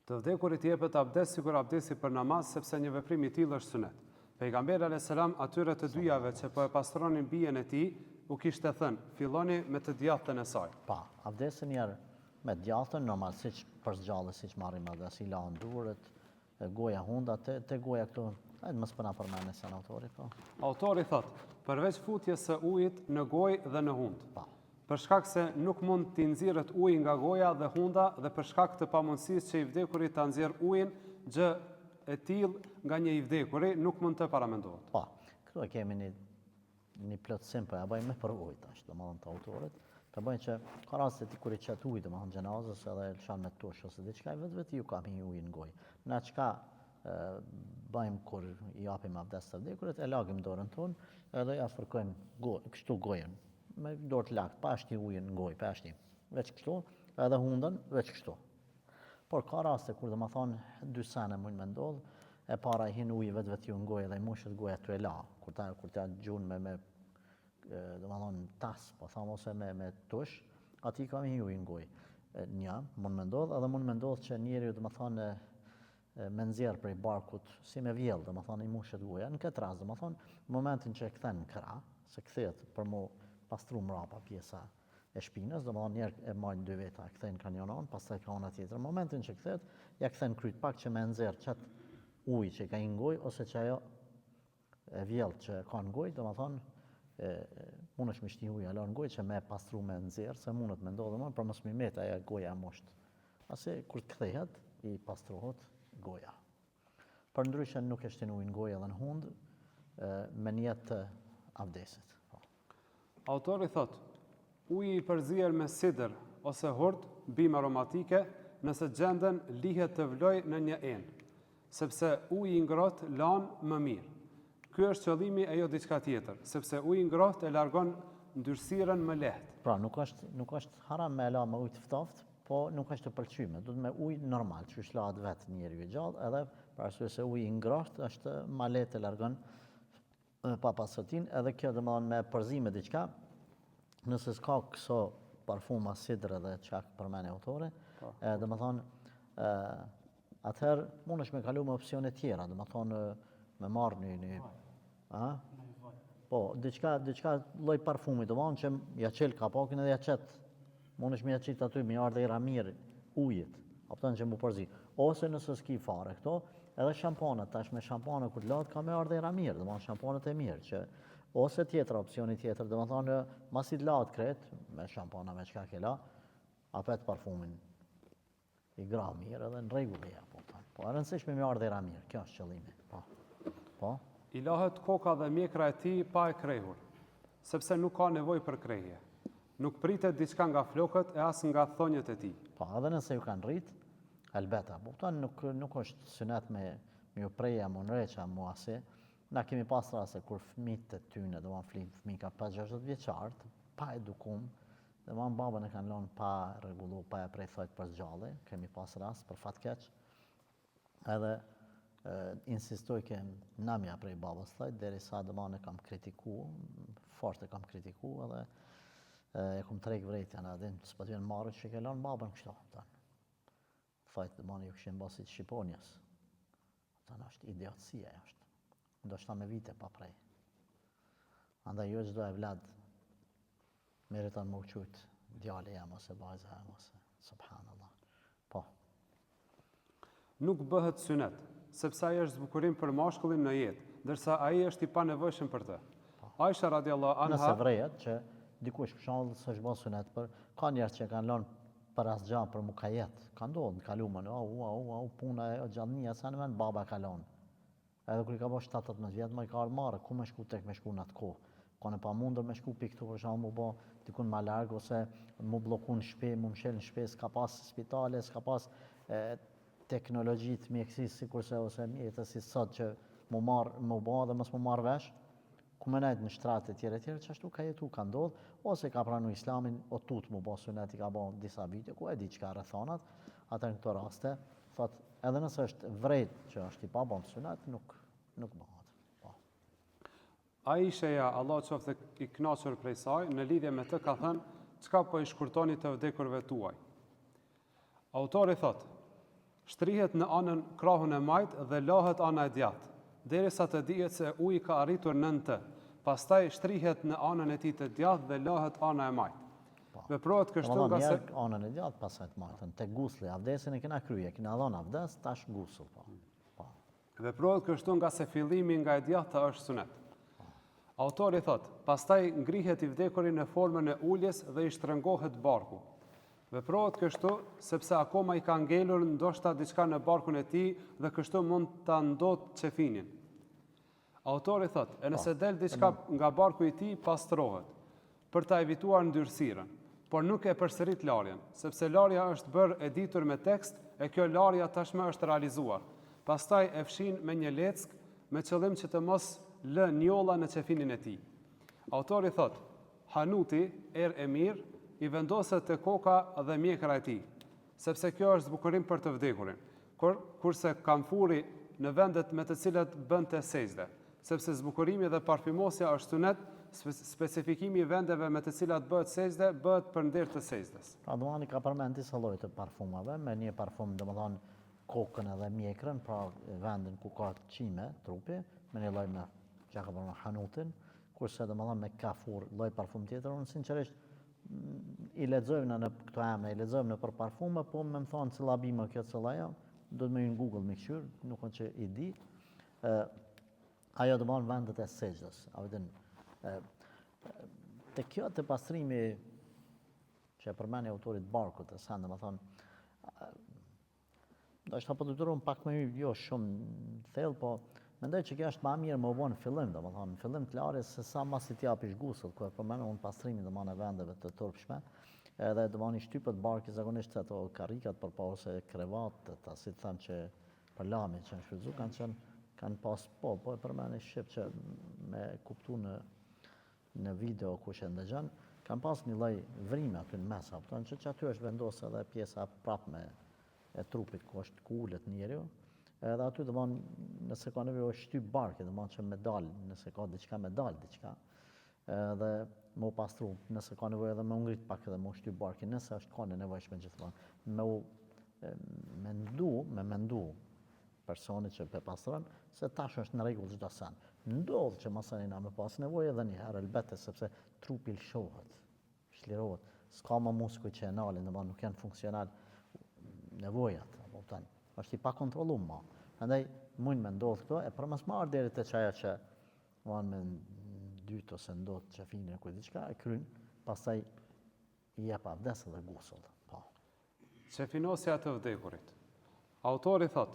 S2: Të vdekurit jepet abdes sikur abdesi për namaz, sepse një veprim i tillë është sunet. Pejgamberi alayhis salam atyre të dyjave që po e pastronin bijen e tij, u kishte thënë, filloni me të djathtën e saj.
S1: Pa, abdesi njerë me djathtën, normal siç për zgjallë, siç marrim abdes, i lanë durët, goja hunda, te goja këtu, mos po na përmend se autori po.
S2: Autori thotë, përveç futjes së ujit në gojë dhe në hund.
S1: Pa.
S2: Për shkak se nuk mund t'i nxirret uji nga goja dhe hunda dhe për shkak të pamundësisë që i vdekurit ta nxjerr ujin, gjë e tillë nga një i vdekuri nuk mund të paramendohet.
S1: Pa, këtu e kemi një plotësim, po ja bëjmë me përvojë tash, domethënë të autorit, të bëjmë që ka raste ti kur i qet ujë domethënë xhenazës edhe e lëshon me tush ose diçka vetë ju ka një ujë në gojë. Na çka bëjmë kur i japim abdes të vdekurit, e lagim dorën tonë edhe ja fërkojmë kështu gojën me dorë të lakt, pa shti ujin në gojë, pa shti. Veç kështu, edhe hundën veç kështu. Por ka raste kur domethënë dy sene mund me ndodh, e para i hin uji vetë ju në gojë dhe i mushet goja ty e la, kur ta gjun me domethënë tas, po them ose me tush, aty ka një ujë në gojë. Një, mund me ndodh, edhe mund me ndodh që njeriu domethënë me nxjerr prej barkut si me vjell, domethënë i mushet goja. Në këtë rast domethënë në momentin që e kthen në krah, se kthehet për mu pastru mrapa pjesa e shpinës, domethënë njerë e marrin dy veta, e kthejnë kanjonon, pastaj ka ana tjetër. Në momentin që kthehet, ja kthen kryt pak që me nxjerr çat ujë që ka në gojë ose që ajo e vjell që ka në gojë, domethënë mundesh me shti ujë alon në gojë që me pastru me nxjerr, se mundet me ndodhë më, për mos me met ajo goja mosht. Pasi kur të kthehet, i pastrohet goja. Përndryshe nuk e shtin ujë në gojë edhe në hund, me niyet të abdesit.
S2: Autori thotë, uji i përzier me sidër ose hurt, bimë aromatike, nëse gjenden lihet të vloj në një enë, sepse uji i ngrohtë lan më mirë. Ky është qëllimi e jo diçka tjetër, sepse uji i ngrohtë e largon ndyrësiren më lehtë.
S1: Pra, nuk është haram me la me ujë të ftoftë, po nuk është të pëlqyme, duhet me ujë normal, që shlahet vetë njeriu i gjallë, edhe për arsye se uji i ngrohtë është më lehtë e largon papastërtinë, edhe kjo domethënë me përzime diçka, nëse s'ka këso parfuma sidër edhe çka përmend autori, domethënë atëherë mundesh me kalu me opsione tjera, domethënë me marr një po, diçka lloj parfumi, domethënë që ja çel kapakin edhe ja çet. Mundesh me ja çit aty me ardhe era mirë ujit, opton që mu përzi. Ose nëse s'ki fare këto, edhe shamponat, tash me shamponat kur lahet ka me ardhe era mirë, domethënë shamponat e mirë që ose tjetër opsioni tjetër, domethënë masi të lahet krejt me shampona me çka ke la, apet parfumin i gra mirë edhe në rregull ja po. Po e rëndësishme me ardhe era mirë, kjo është qëllimi. Po.
S2: I lahet koka dhe mjekra e tij pa e krehur, sepse nuk ka nevojë për krehje. Nuk pritet diçka nga flokët e as nga thonjët e tij.
S1: Po, edhe nëse ju kanë rrit, albeta, po nuk është synet me ju preja monreqa muasi. Na kemi pas raste kur fëmijët e tyne, domethënë fëmijë ka 5-6 vjeçartë, pa edukum, domethënë babën e kanë lënë pa rregullu, pa e prej thojt për zgjalli, kemi pas rast për fatkeq. Edhe insistoj ke namja prej babës thaj, deri sa dëman e kam kritiku, fort e kam kritiku edhe e kom treg vrejtja në adin, s'pa t'vjen marrë që ke lanë babën kështu. Thajt dëman ju këshin basit Shqiponjës. Është idiotësia është. Ndoshta me vite pa prej. Andaj jo çdo e vlad meriton më uqujt djali jam ose vajza jam ose subhanallah. Po.
S2: Nuk bëhet synet, sepse ai është zbukurim për mashkullin në jetë, ndërsa ai është i panevojshëm për të. Aisha radiallahu anha.
S1: Nëse vrejet që dikush për shembull s'është bën sunet për ka njerëz që kanë lënë për asgjë për mukajet. Ka ndodhur, kaluam puna e gjallënia sa në vend baba ka lënë. Edhe kur i ka bërë 17 vjet më i ka ardhur marrë, ku më shku tek më shku në atë kohë. Ka në pamundur me shku pikë këtu për shembull, bë dikun më larg ose më blloku në shtëpi, më mshel në shtëpi, s'ka pas spitale, s'ka pas teknologji të mjekësisë sikurse ose mjetës si sot që më bë dhe mos më marr vesh. Ku më nejt në shtratë të tjera që ashtu ka jetu, ka ndodh, ose ka pranu islamin, o tut më bë sunet, i ka bë disa vite, ku e di çka rrethonat, atë në këto raste, thot, edhe nëse është vrejt që është i pa bën sunet, nuk bëhet. Po.
S2: Aisha, Allah qoftë i kënaqur prej saj, në lidhje me të ka thënë, çka po i shkurtoni të vdekurve tuaj. Autori thot, shtrihet në anën krahun e majt dhe lahet ana e djathtë, derisa të dihet se uji ka arritur nën të. Pastaj shtrihet në anën e tij të djathtë dhe lahet ana e majt. Veprohet kështu nga se
S1: anën e djathtë pasaj të majtën, te gusli, avdesin e kena krye, kena dhënë avdes, tash gusull, po.
S2: Veprohet kështu nga se fillimi nga e djathta është sunet. Autori thot, pastaj ngrihet i vdekuri në formën e uljes dhe i shtrëngohet barku. Veprohet kështu sepse akoma i ka ngelur ndoshta diçka në barkun e tij dhe kështu mund ta ndot çefinin. Autori thot, e nëse del diçka nga barku i tij pastrohet për ta evituar ndyrësirën, por nuk e përsërit larjen, sepse larja është bërë e ditur me tekst e kjo larja tashmë është realizuar. Pastaj e fshin me një leck me qëllim që të mos lë njolla në çefinin e tij. Autori thot, Hanuti, e mirë, i vendoset të koka dhe mjekra e tij, sepse kjo është zbukurim për të vdekurin, kurse kamfuri në vendet me të cilat bënte sejdë, sepse zbukurimi dhe parfymosja është sunet, specifikimi i vendeve me të cilat bëhet sejdë bëhet për nder të sejdës.
S1: Pra domani ka përmend disa lloje të parfumave, me një parfum domethënë kokën edhe mjekrën, pra vendin ku ka qime trupi, me një lloj me që ka përmend Hanutin, kurse domethënë me kafur lloj parfum tjetër, unë sinqerisht i lexojmë në këto emra, i lexojmë në për parfume, po më thonë cilla bima kjo cilla ajo, do të më në Google me këshyr, nuk është që i di. Ajo domon vendet e sejdës, te kjo të pastrimi që e përmeni autorit barkut, e sen, domethënë, do është apo të duron pak më jo shumë thellë, po mendoj që kjo është më mirë më vonë në fillim, domethënë në fillim të larjes se sa mas i t'japish gusull, ku e përmend unë pastrimin domethënë e vendeve të turpshme, edhe domethënë i shtypet barki zakonisht ato karrikat përpara se krevatet, si të them që për lamin që në shfrytzu kanë pas po e përmend shqip që me kuptu në video ku që ndëgjon, kanë pas një lloj vrime aty në mes, kupton që aty është vendosur edhe pjesa prapme e trupit ku është ku ulet njeriu. Edhe aty domethënë nëse ka nevojë shtyp barkë, domethënë që me dal, nëse ka diçka me dal diçka. Edhe më pastru, nëse ka nevojë edhe më ngrit pak edhe më shtyp barkën, nëse është ka nevojshme gjithmonë. Me mendu personi që pe pastron se tash është në rregull çdo sen. Ndodh që masanina me pas nevojë edhe një herë elbete sepse trupi lshohet, shlirohet, s'ka më muskuj që e nalin, domethënë nuk janë funksional nevojat, apo kupton. Është i pa kontrolluar më. Prandaj mund me ndodh këto, e për mos marr deri te çaja që me dytë ose ndodh çefinin ku diçka e kryn, pastaj i jep avdes dhe gusull. Po.
S2: Çefinosja të vdekurit. Autori thot,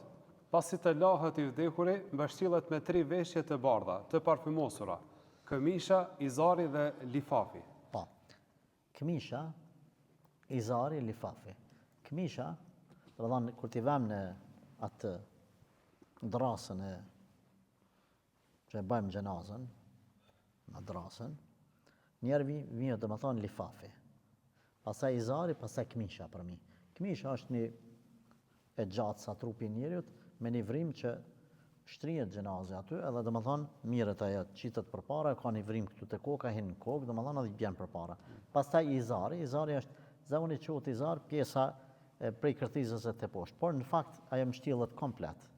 S2: pasi të lahet i vdekuri, mbështillet me 3 veshje të bardha, të parfymosura, këmisha, izari dhe lifafi.
S1: Po. Këmisha, izari, lifafi. Këmisha, domethënë kur ti vëm në atë drasën që e bëjmë gjenazën, në drasën, njerë vinë domethënë lifafi. Pastaj izari, pastaj këmisha për mi. Këmisha është një e gjatë sa trupi njeriut, me një vrim që shtrihet gjenazja aty, edhe domethënë mirët ajo qitet përpara, ka një vrim këtu te koka, hin në kokë, domethënë edhe bjen përpara. Pastaj izari është zauni quhet izar, pjesa prej kërthizës e te poshtë, por në fakt ajo mbështillet komplet.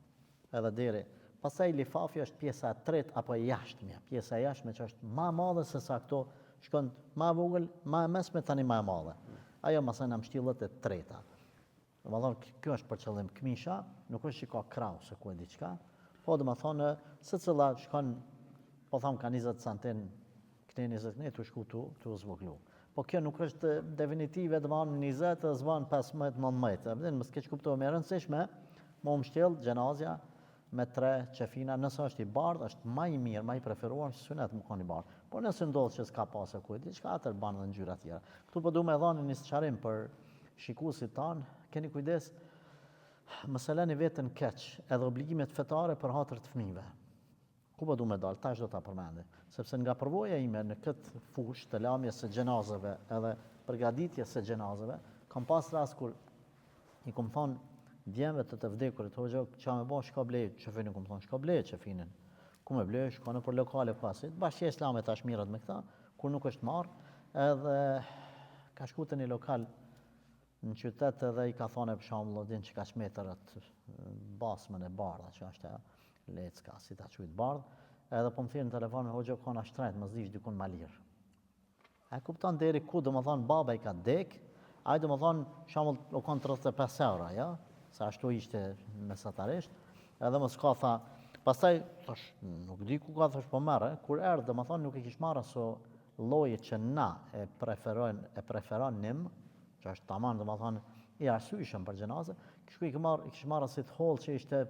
S1: Edhe deri. Pastaj lifafi është pjesa e tretë apo e jashtme, pjesa e jashtme që është më e madhe se sa këto, shkon më e vogël, më e mesme tani më e madhe. Ajo masana mbështillet e treta. Domethënë kjo është për qëllim këmisha, nuk është që ka krau se ku e diçka, po domethënë secilla shkon, po them ka 20 cm, këtej 20 cm tu shku tu zvoglu. Po kjo nuk është definitive, domethënë 20 të zvan 15 19. Domethënë mos keq kuptohem, e rëndësishme më mbështell gjenazja me 3 qefina, nëse është i bardhë, është më i mirë, më i preferuar sunet më kanë i bardhë. Por nëse ndodh që s'ka pasë ku e diçka, atëherë bën edhe ngjyra tjera. Ktu po duam e dhënë një sqarim për shikuesit tanë, keni kujdes, mos e lëni veten keq, edhe obligimet fetare për hatër të fëmijëve. Ku po duam e dal, tash do ta përmendë, sepse nga përvoja ime në këtë fushë të lamjes së xhenazave edhe përgatitjes së xhenazave, kam pas rast kur i kam thonë djemve të vdekurit, hoxha, qa me ba, shka bleje, qefinin, kom thonë, shka bleje qefinin, ku me bleje, shka në për lokale pasit, bashkë islame tash mirët me këta, kur nuk është marë, edhe ka shku të një lokal në qytet edhe i ka thone për shumë lodin që ka shmetërët basmën e bardha, që është e lecka, si ta qujtë bardh, edhe po më thirë në telefonin, hoxha, kona shtrajt, më zdish dikun ma lirë. E kuptan deri ku, do më thonë, baba i ka dek, ai do më thonë, shumë o konë 35 euro, ja? Sa ashtu ishte mesatarisht, edhe më s'ka tha, pastaj, thash, nuk di ku ka, thash po merre, kur erdhë, dhe më thonë, nuk i kish marrë aso lloji që na e preferonim, që është tamam, dhe më thonë, i arsyeshëm për gjenazë, i kish marrë si të hollë që ishte,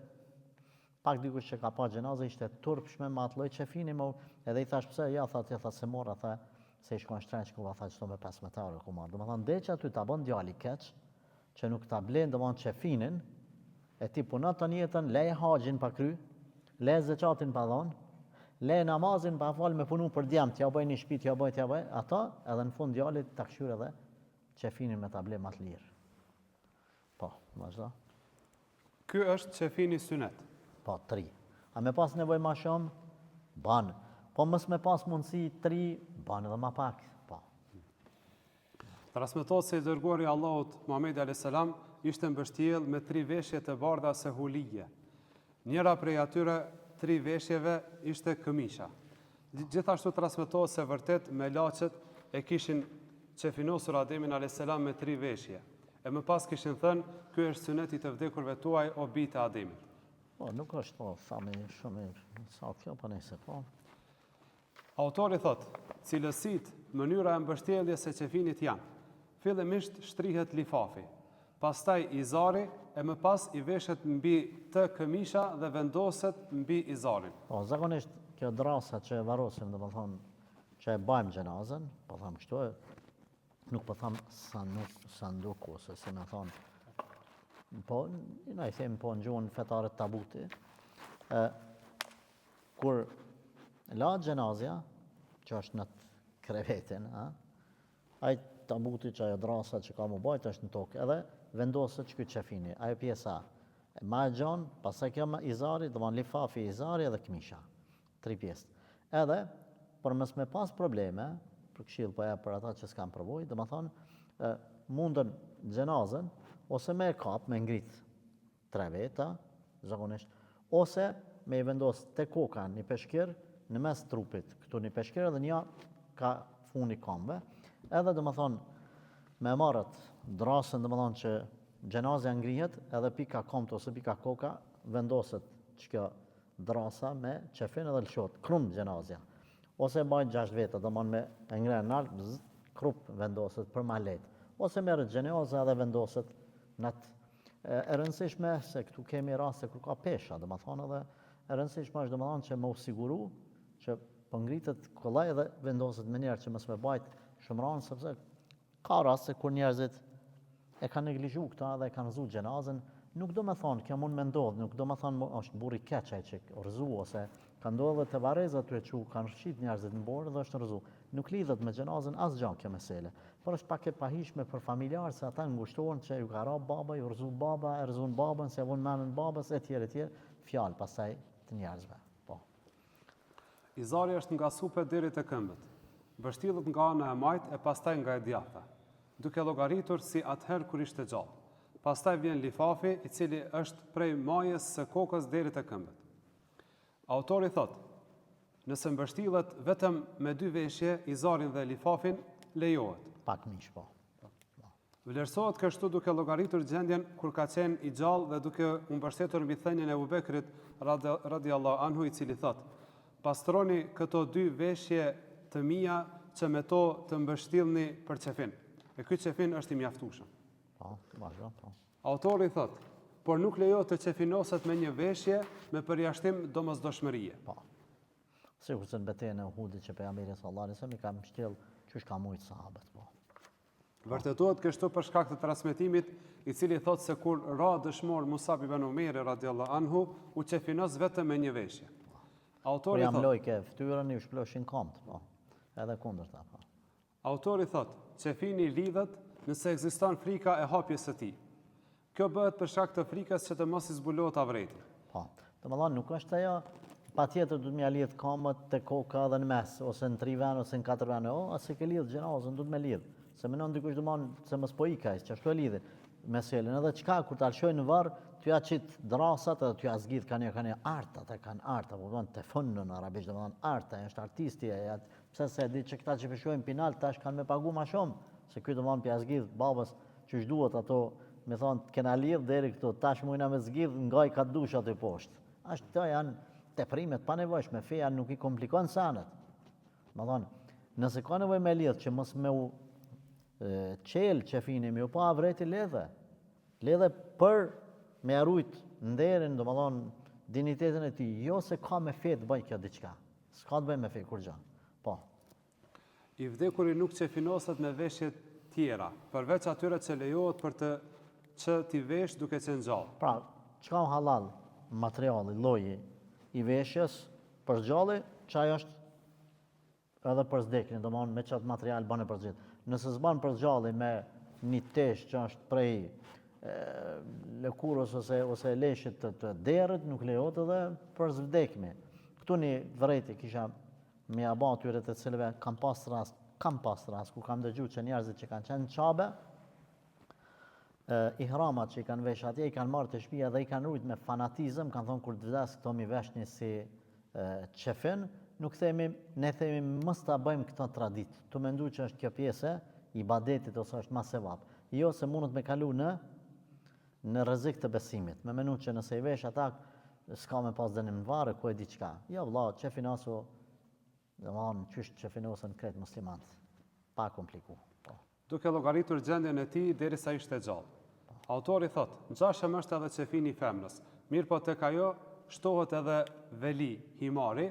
S1: pak dikush që ka pa gjenazë, ishte turpshme me atë lloj qefini, edhe i thash pse, ja, tha se mora, tha, se i shkon shtrenç, ku tha qëto me 15 euro ku marrë. Dhe më thonë, deq aty ta bën djali keq, që nuk ta blen dhe mon qefinin, e ti punat të njetën, leje haqin pa kry, leje zeqatin pa dhon, leje namazin pa fal me punu për djemë, t'ja bëj një shpi, t'ja bëj, ata, edhe në fund djalit të këshyr edhe qefinin me ta blen ma të lirë. Po, vazhdo.
S2: Ky është qefini synet.
S1: Po, 3. A me pas nevoj ma shumë? Banë. Po mës me pas mundësi 3, banë edhe ma pak. Po.
S2: Transmetohet se i dërguari Allahut Muhamedi a.s. ishte mbështjell me 3 veshje të bardha sehulije. Njëra prej atyre 3 veshjeve ishte këmisha. Gjithashtu transmetohet se vërtet me laqet e kishin qefinosur Ademin a.s. me 3 veshje. E më pas kishin thënë, ky është suneti të vdekurve tuaj o bijtë e Ademit.
S1: Po, nuk është po, thami shumë sa kjo, po nëse po.
S2: Autori thot, cilësit, mënyra e mbështjelljes së qefinit janë. Fillimisht shtrihet lifafi, pastaj izari e më pas i veshet mbi të këmisha dhe vendoset mbi izarin.
S1: Po, zakonisht kjo drasa që e varosim, dhe më thonë, që e bajmë gjenazën, po thamë kështu e, nuk po thamë sanduku, se si me thonë, po, na i themi po në gjuhën fetare tabuti, kur la gjenazja, që është në krevetin, ai tabuti që ajo drasa që ka mu bajt është në tokë, edhe vendoset që këtë qefini, ajo pjesa ma e gjonë, pasaj kjo ma izari, dhe ma lifafi izari edhe këmisha, 3 pjesë. Edhe, për mës me pas probleme, për këshill po e për ata që s'kam përvoj, dhe ma thonë, mundën gjenazën, ose me e kap, me ngrit 3 veta, zakonisht, ose me i vendos të koka një peshkir, në mes trupit, këtu një peshkir edhe një ka funi kambe, edhe dhe më thonë, me marët drasën dhe më thonë që gjenazja ngrihet, edhe pika kamët ose pika koka, vendoset që kjo drasa me qefin edhe lëshot, krum gjenazja. Ose bajt 6 veta, dhe më thonë me ngrenë nalë, krup vendoset për ma letë. Ose merët gjenazja edhe vendoset në të e rëndësishme, se këtu kemi raste kur ka pesha, dhe më thonë edhe e rëndësishme është dhe më thonë që më usiguru, që po ngritet kollaj edhe vendoset me njerë që mos me bajt shumë ranë, sepse ka raste kur njerëzit e kanë neglizhu këta dhe e kanë rëzu gjenazën, nuk do me thonë, kjo mund me ndodhë, nuk do me thonë është buri keqaj që rëzu, ose ka ndodhë të varezat të që kanë rëshqit njerëzit në borë dhe është rëzu. Nuk lidhet me gjenazën as gjanë kjo mesele, por është pak e pahishme për familjarë se ata ngushtohen që ju ka ra baba, ju rëzu baba, e rëzun babën, se avon menën babës, e tjerë, fjalë, pasaj të njerëzve. Po.
S2: Izari është nga supet deri te këmbët. Mbështillet nga ana e majt e pastaj nga e djatha, duke llogaritur si atëherë kur ishte gjallë. Pastaj vjen lifafi, i cili është prej majës së kokës deri te këmbët. Autori thot, nëse mbështillet vetëm me 2 veshje, izarin dhe lifafin, lejohet.
S1: Pak mish, po.
S2: Vlerësohet kështu duke llogaritur gjendjen kur ka qenë i gjallë dhe duke u mbështetur mbi thënien e Ebubekrit radiallahu anhu, i cili thot, pastroni këto 2 veshje të mia që me to të mbështillni për qefin. E ky qefin është i mjaftueshëm.
S1: Po, vazhdo, po.
S2: Autori thot, por nuk lejohet të qefinoset me një veshje me përjashtim domosdoshmërie.
S1: Po. Sikur se në betejën e Uhudit që pejgamberi sallallahu alajhi wasallam i ka mbështjell qysh ka mujt sahabët, po.
S2: Vërtetohet kështu për shkak të transmetimit, i cili thot se kur ra dëshmor Musab ibn Umeri radiallahu anhu, u qefinos vetëm me një veshje.
S1: Kur jam loj ke fytyrën, i shploshin komt, po. Edhe kundërta, po.
S2: Autori thot, qefini lidhet nëse ekziston frika e hapjes së tij. Kjo bëhet për shkak të frikës që të mos i zbulohet avreti.
S1: Po. Domethënë nuk është ajo patjetër duhet m'ia lidh këmbët te koka edhe në mes, ose në 3 vende ose në 4 vende, ose ke lidh gjenazën, duhet me lidh. Se mënon dikush domon se mos po ikaj, që ashtu e lidhin meselën. Edhe çka kur ta lshojnë në varr, t'ja qit drasat edhe t'ja zgjidh kanë art, ata kanë art, apo domon telefon në arabisht domon art, ai është artisti, pse se di që këta që fshojnë penal tash kanë me pagu më shumë, se ky domon t'ja zgjidh babas ç'është duhet ato, më thon kena lidh deri këtu, tash mujna me zgjidh ngaj ka dush aty poshtë. Këto janë teprimet pa nevojshme, feja nuk i komplikon sanët. Më thon, nëse ka nevojë me lidh që mos me u qelë qefini, mi u pa avreti ledhe për me arrujt nderin, do më thonë, dignitetin e ti, jo se ka me fe të bëj kjo diqka, s'ka të bëj me fe kur gjë, po.
S2: I vdekuri nuk qefinoset me veshje tjera, përveç atyre që lejohet për të që t'i vesh duke qenë gjallë.
S1: Pra, çka u halal materiali, loji i veshjes për gjalli, çaj është edhe për zdeknin, do më thonë me qatë material bane për gjithë. Nëse s'ban për gjalli me një tesh që është prej lëkurës ose leshit të derët, nuk lejohet edhe për zvdekmi. Këtu një vërejti kisha me aba atyre të cilëve kam pas rast, ku kam dëgju që njerëzit që kanë qenë qabe, ihramat që i kanë vesh atje, i kanë marrë të shtëpia dhe i kanë rujt me fanatizëm, kanë thonë kur të vdes këto mi vesh një si qefin, nuk themi, ne themi mos ta bëjmë këtë traditë. Tu mendu që është kjo pjesë i ibadetit ose është më sevap. Jo se mundet me kalu në rrezik të besimit. Me menu që nëse i vesh ata s'ka me pas dënim në varë, ku e di çka. Jo vëlla, qefinasu, domethënë qysh qefinosen krejt muslimanët. Pa kompliku. Po.
S2: Duke llogaritur gjendjen e tij derisa ishte gjallë. Autori thot, ngjashëm është edhe qefini i femrës. Mirë po tek ajo shtohet edhe veli, himari,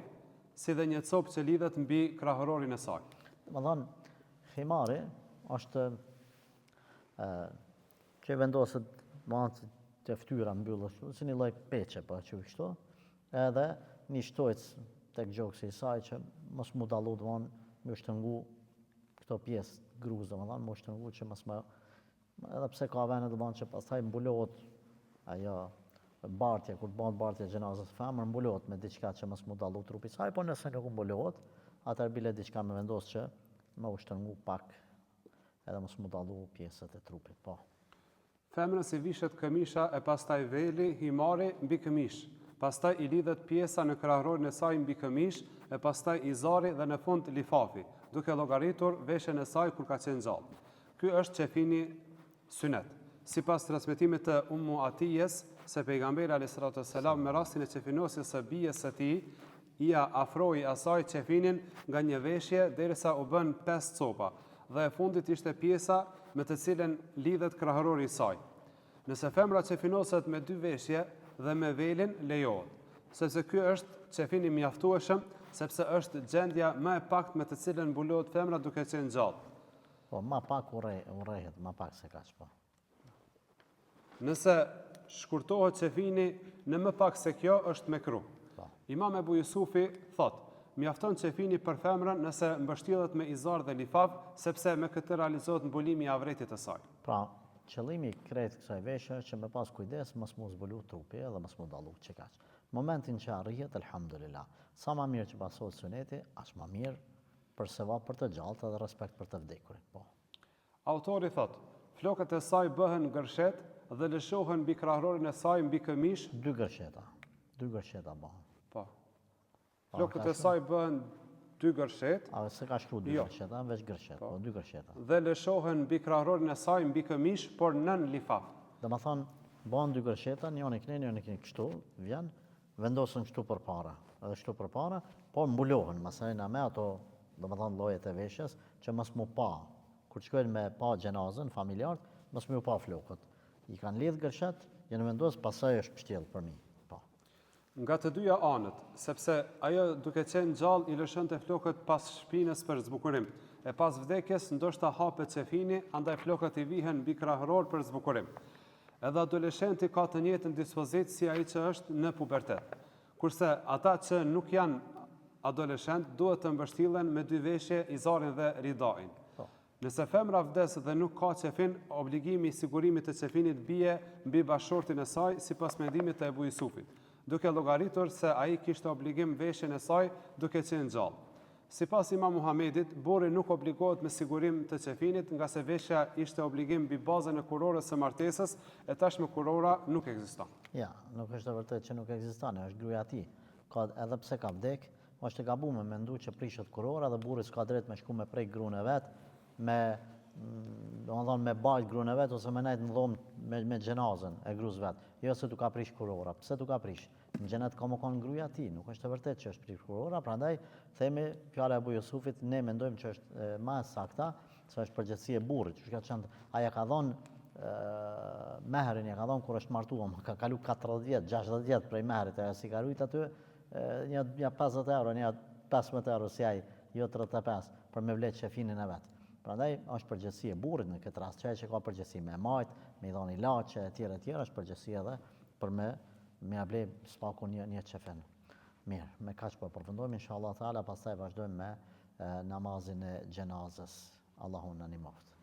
S2: si dhe një copë që lidhet mbi krahërorin e saj.
S1: Domethënë, himari është që vendoset të fytyra mbyllë ashtu, si një lloj peçe po që kështu, edhe një shtojc tek gjoksi i saj që mos mu dallu domethënë më shtrëngu këto pjesë gruzë, domethënë më shtrëngu që mos më edhe pse ka vende domethënë që pastaj mbulohet ajo bartja, kur bëhet bartja gjenazës femër, mbulohet me diçka që mos mu dallu trupi saj, po nëse nuk mbulohet, atëherë bile diçka me vendos që më u shtrëngu pak edhe mos mu dallu pjesët e trupit, po.
S2: Femrës i vishet këmisha e pastaj veli, himari mbi këmish. Pastaj i lidhet pjesa në krahërorin e saj mbi këmish, e pastaj izari dhe në fund lifafi, duke llogaritur veshjen e saj kur ka qenë gjallë. Ky është qefini synet. Sipas transmetimit të Ummu Atijes, se pejgamberi alayhisalatu wassalam me rastin e qefinosjes së bijes së tij, ia afroi asaj qefinin nga një veshje derisa u bën 5 copa, dhe e fundit ishte pjesa me të cilën lidhet krahërori i saj. Nëse femra qefinoset me 2 veshje dhe me velin, lejohet, sepse ky është qefini mjaftueshëm, sepse është gjendja më e pakt me të cilën mbulohet femra duke qenë gjallë.
S1: Po, ma pak urrehet, ma pak se kaq po.
S2: Nëse shkurtohet qefini në më pak se kjo, është mekruh. Imam Ebu Jusufi thot, mjafton qefini për femrën nëse mbështillet me izar dhe lifaf, sepse me këtë realizohet mbulimi i avretit të saj.
S1: Pra, qëllimi krejt kësaj veshje është që me pas kujdes mos mu zbulu trupi edhe mos mu dallu që kaq. momentin që arrihet, elhamdulillah. Sa ma mirë që pasohet suneti, aq ma mirë për sevap për të gjallët edhe respekt për të vdekurin. Po.
S2: Autori thot, flokët e saj bëhen gërshet dhe lëshohen mbi krahërorin e saj mbi këmish.
S1: 2 gërsheta bëhen.
S2: Po. Flokët e saj bëhen 2 gërshet.
S1: A se ka shkru 2 gërsheta, veç gërshet, po 2 gërsheta.
S2: Dhe lëshohen mbi krahërorin e saj mbi këmish, por nën lifaf.
S1: Dhe më thonë, bëhen 2 gërsheta, njën e kini kështu, vjen, vendosën kështu për para, edhe kështu për para, por mbulohen, masajna me ato, dhe më thonë, lojet e veshjes, që mos mu pa, kur shkojnë me pa gjenazën, familjarët, mos mu pa flokët. I kanë lidhë gërshet, jenë vendosë, pasaj është pështjelë për mi. Pa.
S2: Nga të dyja anët, sepse ajo duke qenë gjallë i lëshon të flokët pas shpinës për zbukurim, e pas vdekjes ndoshta hapet qefini, andaj flokët i vihen mbi krahëror për zbukurim. Edhe adoleshenti ka të njëjtën dispozit si ai që është në pubertet. Kurse ata që nuk janë adoleshent duhet të mbështillen me 2 veshje, izarin dhe ridain. Nëse femra vdes dhe nuk ka qefin, obligimi i sigurimit të qefinit bie mbi bashortin e saj sipas mendimit të Ebu Jusufit, duke llogaritur se ai kishte obligim veshjen e saj duke qenë gjallë. Sipas Imam Muhamedit, burri nuk obligohet me sigurim të qefinit, nga se veshja ishte obligim mbi bazën e kurorës së martesës, e tashmë kurora nuk ekziston.
S1: Ja, nuk është e vërtet që nuk ekziston, është gruaja e tij. Edhe pse ka vdek, është e gabuar me mendu që prishet kurora dhe burri s'ka drejt me shku me prej gruan e vet, me bajt gruan e vet ose me nejt në dhomë me gjenazën e gruas vet. Jo se tu ka prish kurora. Pse tu ka prish? Në xhenet ka më konë gruaja e tij, nuk është e vërtet që është prish kurora, prandaj themi fjala e Abu Jusufit, ne mendojmë që është më e sakta, se është përgjegjësia e burrit, që ka qenë ai ka dhënë meherin, ja ka dhënë kur është martuar, ka kalu 40 vjet, 60 vjet prej meherit, ajo si ka rujt aty, një 50 euro, një 15 euro si ai, jo 35, për me vlet shefinin e vet. Prandaj është përgjegjësia e burrit në këtë rast, që ka përgjegjësi me majt, me i dhënë ilaçe etj, është përgjegjësia edhe për me ja ble spaku një çefen. Mirë, me kaq po përfundojmë inshallah taala, pastaj vazhdojmë me namazin e xhenazës. Allahu na ndihmoft.